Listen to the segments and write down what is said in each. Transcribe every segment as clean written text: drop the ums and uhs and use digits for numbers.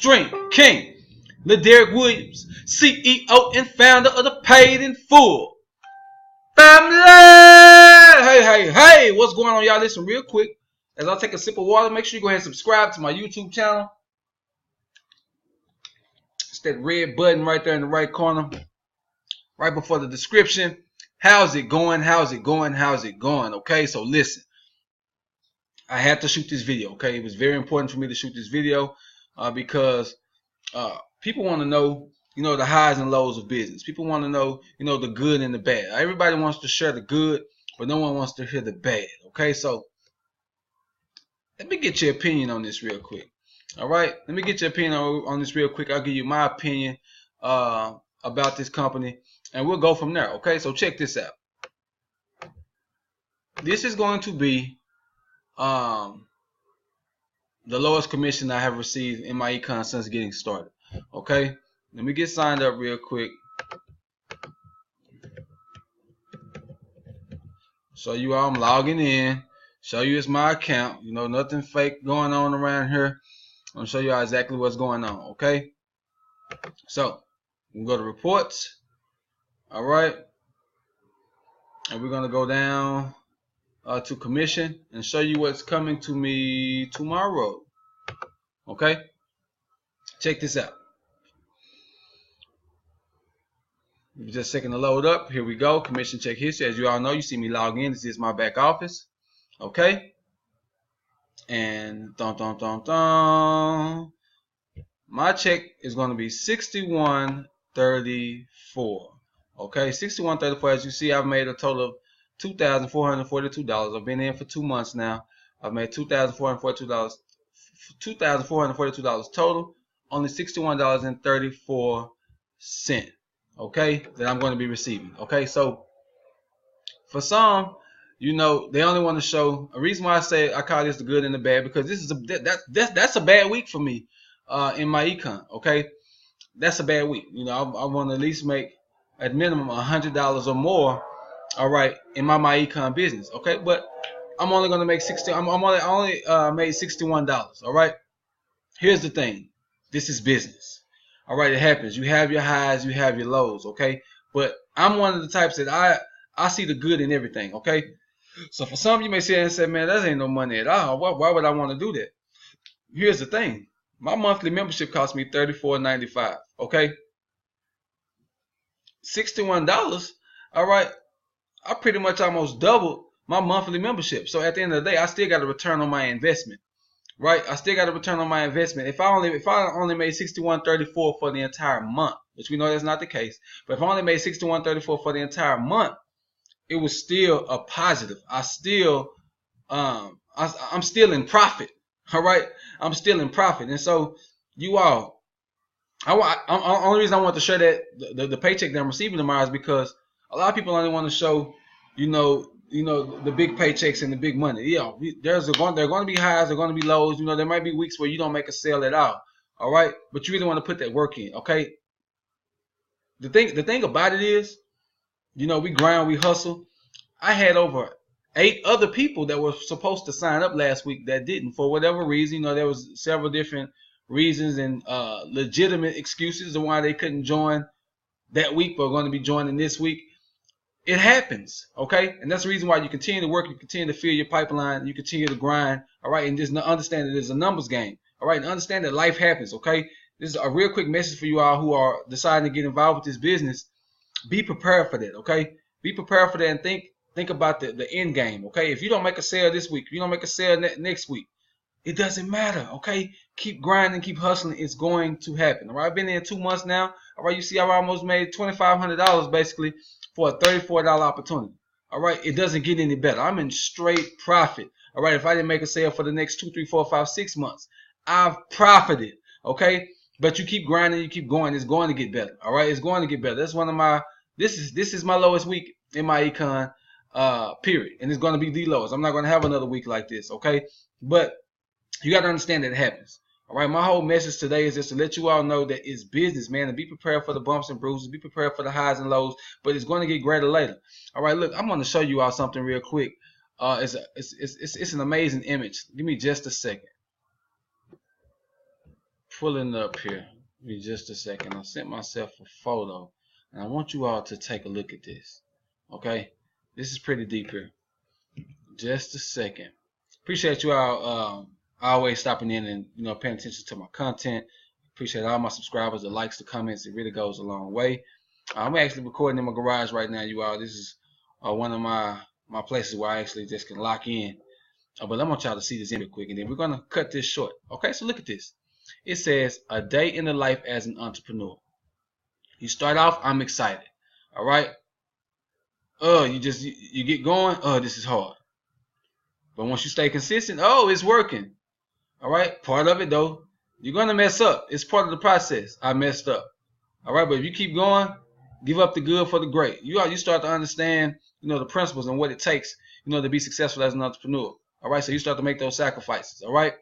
Dream King, LeDerrick Williams, CEO and founder of the Paid in Full family. Hey, what's going on, y'all? Listen real quick. As I take a sip of water, make sure you go ahead and subscribe to my YouTube channel. It's that red button right there in the right corner, right before the description. How's it going? How's it going? How's it going? Okay, so listen. I had to shoot this video, okay? It was very important for me to shoot this video because people want to know, the highs and lows of business. People want to know, the good and the bad. Everybody wants to share the good, but no one wants to hear the bad, okay? So let me get your opinion on this real quick, all right? Let me get your opinion on this real quick. I'll give you my opinion about this company, and we'll go from there, okay? So check this out. This is going to be the lowest commission I have received in my econ since getting started. Okay, let me get signed up real quick. Show you all I'm logging in. Show you it's my account. Nothing fake going on around here. I'm gonna show you all exactly what's going on. Okay, so we go to reports. All right, and we're gonna go down to commission and show you what's coming to me tomorrow. Okay, check this out. Just a second to load up. Here we go. Commission check history. As you all know, you see me log in. This is my back office. Okay, and my check is going to be $61.34. Okay, $61.34. As you see, I've made a total of $2,442. I've been in for 2 months now. I've made $2,442. $2,442 total. Only $61.34. Okay, that I'm going to be receiving. Okay, so for some, they only want to show. A reason why I call this the good and the bad, because this is that's a bad week for me in my econ. Okay, that's a bad week. I want to at least make at minimum $100 or more. All right, in my MyEcon business, okay, but I'm only gonna make I only made $61. All right, here's the thing: this is business. All right, it happens. You have your highs, you have your lows, okay. But I'm one of the types that I see the good in everything, okay. So for some, you may say and say, man, that ain't no money at all. Why would I want to do that? Here's the thing: my monthly membership cost me $34.95. Okay, $61. All right. I pretty much almost doubled my monthly membership. So at the end of the day, I still got a return on my investment, right? I still got a return on my investment. If I only made $61.34 for the entire month, which we know that's not the case, but if I only made $61.34 for the entire month, it was still a positive. I'm still in profit. All right, I'm still in profit. And so you all, only reason I want to share that the paycheck that I'm receiving tomorrow is because a lot of people only want to show, the big paychecks and the big money. Yeah, there are going to be highs, there are going to be lows. There might be weeks where you don't make a sale at all. All right, but you really want to put that work in. Okay. The thing about it is, we grind, we hustle. I had over 8 other people that were supposed to sign up last week that didn't for whatever reason. There was several different reasons and legitimate excuses of why they couldn't join that week, but are going to be joining this week. It happens, okay? And that's the reason why you continue to work, you continue to fill your pipeline, you continue to grind, all right? And just understand that it's a numbers game, all right? And understand that life happens, okay? This is a real quick message for you all who are deciding to get involved with this business. Be prepared for that, okay? Be prepared for that and think about the end game, okay? If you don't make a sale this week, if you don't make a sale next week, it doesn't matter, okay? Keep grinding, keep hustling. It's going to happen, all right? I've been in 2 months now, all right? You see, I almost made $2,500 basically for a $34 opportunity, all right? It doesn't get any better. I'm in straight profit, all right? If I didn't make a sale for the next 2, 3, 4, 5, 6 months, I've profited, okay? But you keep grinding, you keep going. It's going to get better, all right? It's going to get better. That's one of my. This is my lowest week in my econ, period, and it's going to be the lowest. I'm not going to have another week like this, okay? But you got to understand that it happens. All right, my whole message today is just to let you all know that it's business, man, and be prepared for the bumps and bruises, be prepared for the highs and lows, but it's going to get greater later. All right, look, I'm going to show you all something real quick. It's an amazing image. Give me just a second. pulling up here. Give me just a second. I sent myself a photo, and I want you all to take a look at this. Okay, this is pretty deep here. Just a second. Appreciate you all always stopping in and paying attention to my content. Appreciate all my subscribers, the likes, the comments. It really goes a long way. I'm actually recording in my garage right now, you all. This is one of my places where I actually just can lock in. But I want y'all to see this in real quick, and then we're gonna cut this short. Okay, so look at this. It says a day in the life as an entrepreneur. You start off, I'm excited. All right. You get going. This is hard. But once you stay consistent, it's working. All right. Part of it though, you're gonna mess up. It's part of the process. I messed up. All right, but if you keep going, give up the good for the great. You start to understand, the principles and what it takes, to be successful as an entrepreneur. All right, so you start to make those sacrifices. All right,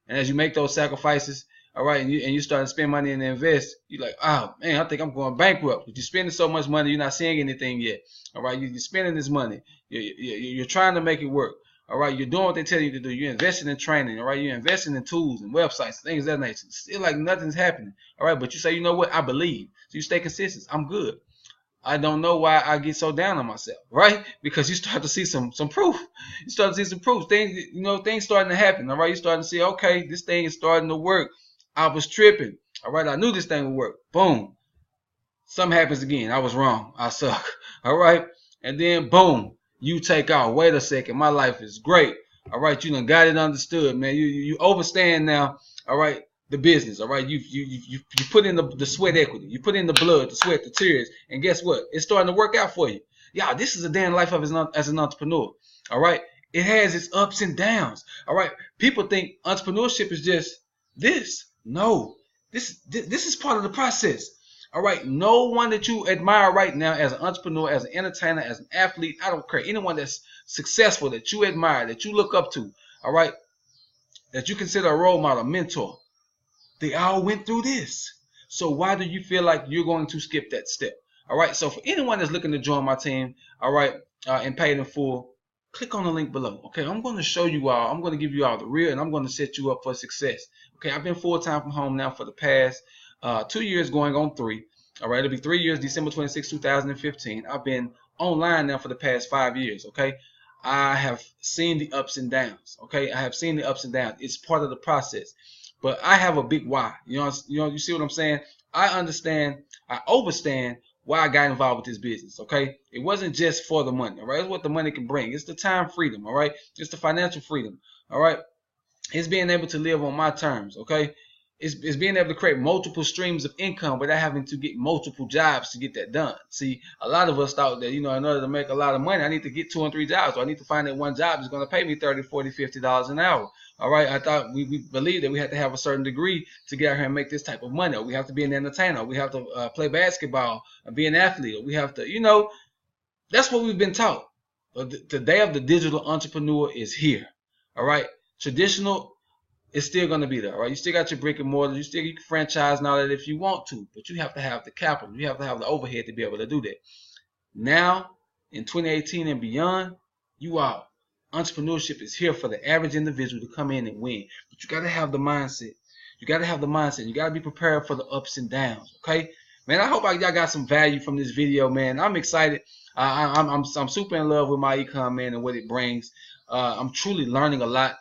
and as you make those sacrifices, all right, and you start to spend money and invest, you're like, oh man, I think I'm going bankrupt. But you're spending so much money, you're not seeing anything yet. All right, you're spending this money. You're trying to make it work. All right, you're doing what they tell you to do. You're investing in training. All right, you're investing in tools and websites, things of that nature. Still like nothing's happening. All right, but you say, you know what? I believe. So you stay consistent. I'm good. I don't know why I get so down on myself, right? Because you start to see some proof. You start to see some proof. Things, things starting to happen. All right, you starting to see, okay, this thing is starting to work. I was tripping. All right, I knew this thing would work. Boom. Something happens again. I was wrong. I suck. All right, and then boom. You take out. Wait a second. My life is great. All right. You done got it understood, man. You overstand now. All right. The business. All right. You put in the sweat equity. You put in the blood, the sweat, the tears, and guess what? It's starting to work out for you. Yeah. This is a damn life of as an entrepreneur. All right. It has its ups and downs. All right. People think entrepreneurship is just this. No. This is part of the process. All right, no one that you admire right now as an entrepreneur, as an entertainer, as an athlete, I don't care. Anyone that's successful that you admire, that you look up to, all right, that you consider a role model, mentor, they all went through this. So why do you feel like you're going to skip that step? All right, so for anyone that's looking to join my team, all right, and paid in full, click on the link below. Okay, I'm going to show you all, I'm going to give you all the real, and I'm going to set you up for success. Okay, I've been full-time from home now for the past 2 years going on 3. All right, it'll be 3 years, December 26, 2015. I've been online now for the past 5 years. Okay, I have seen the ups and downs. Okay, I have seen the ups and downs. It's part of the process. But I have a big why. You see what I'm saying? I understand, I overstand why I got involved with this business. Okay, it wasn't just for the money. All right, it's what the money can bring. It's the time freedom. All right, it's the financial freedom. All right, it's being able to live on my terms. Okay. It's being able to create multiple streams of income without having to get multiple jobs to get that done. See, a lot of us thought that, in order to make a lot of money, I need to get 2 and 3 jobs. Or I need to find that one job that's going to pay me $30, $40, $50 an hour. All right. I thought we believed that we had to have a certain degree to get out here and make this type of money. Or we have to be an entertainer. Or we have to play basketball and be an athlete. Or we have to, that's what we've been taught. But the day of the digital entrepreneur is here. All right. Traditional, it's still going to be there, all right? You still got your brick and mortar. You can franchise and all that if you want to, but you have to have the capital. You have to have the overhead to be able to do that. Now, in 2018 and beyond, entrepreneurship is here for the average individual to come in and win. But you got to have the mindset. You got to have the mindset. You got to be prepared for the ups and downs, okay? Man, I hope y'all got some value from this video, man. I'm excited. I'm super in love with MyEcon, man, and what it brings. I'm truly learning a lot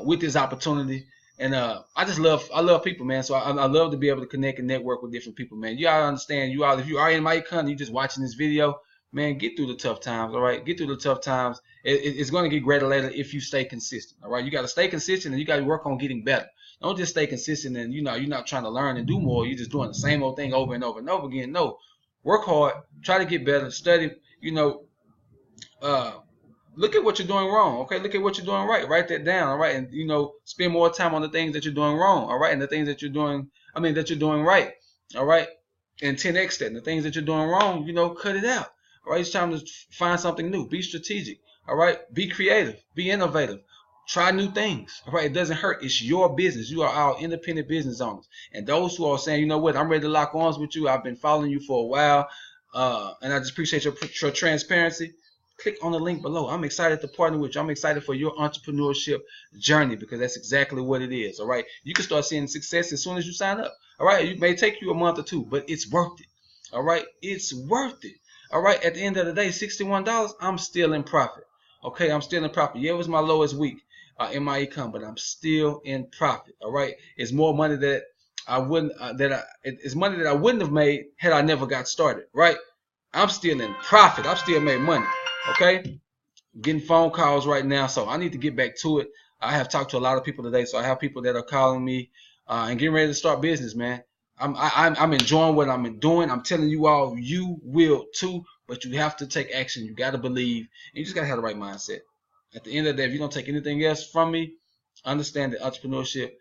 with this opportunity, and I love people, man. So I love to be able to connect and network with different people, man. You all understand, if you are in MyEcon, you just watching this video, man, get through the tough times. All right, get through the tough times. It's going to get greater later if you stay consistent. All right, you got to stay consistent, and you got to work on getting better. Don't just stay consistent and you're not trying to learn and do more. You're just doing the same old thing over and over and over again. No, work hard, try to get better, study. Look at what you're doing wrong. Okay, look at what you're doing right. Write that down. All right, and spend more time on the things that you're doing wrong. All right, and the things that you're doing. That you're doing right. All right, and 10x that. And the things that you're doing wrong, cut it out. All right, it's time to find something new. Be strategic. All right, be creative. Be innovative. Try new things. All right, it doesn't hurt. It's your business. You are all independent business owners. And those who are saying, you know what, I'm ready to lock arms with you. I've been following you for a while, and I just appreciate your transparency. click on the link below. I'm excited to partner with you. I'm excited for your entrepreneurship journey because that's exactly what it is. All right. You can start seeing success as soon as you sign up. All right. It may take you a month or two, but it's worth it. All right. It's worth it. All right. At the end of the day, $61, I'm still in profit. Okay. I'm still in profit. Yeah, it was my lowest week in my econ, but I'm still in profit. All right. It's more money that I wouldn't, it's money that I wouldn't have made had I never got started. Right. I'm still in profit. I'm still making money. Okay. Getting phone calls right now, so I need to get back to it. I have talked to a lot of people today, so I have people that are calling me and getting ready to start business, man. I'm enjoying what I'm doing. I'm telling you all, you will too, but you have to take action. You got to believe, and you just got to have the right mindset. At the end of the day, if you don't take anything else from me, understand that entrepreneurship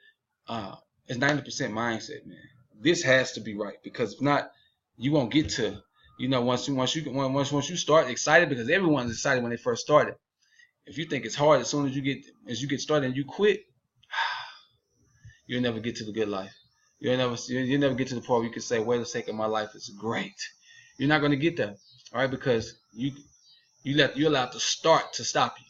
is 90% mindset, man. This has to be right, because if not, you won't get to, once you start excited, because everyone's excited when they first started. If you think it's hard, as soon as you get started and you quit, you'll never get to the good life. You'll never get to the point where you can say, wait a second, my life is great. You're not going to get there, all right? Because you allowed the start to stop you.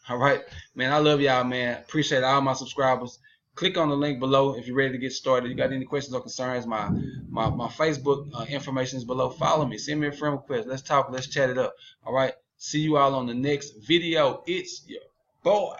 All right, man. I love y'all, man. Appreciate all my subscribers. Click on the link below if you're ready to get started. You got any questions or concerns? My Facebook information is below. Follow me. Send me a friend request. Let's talk. Let's chat it up. All right. See you all on the next video. It's your boy.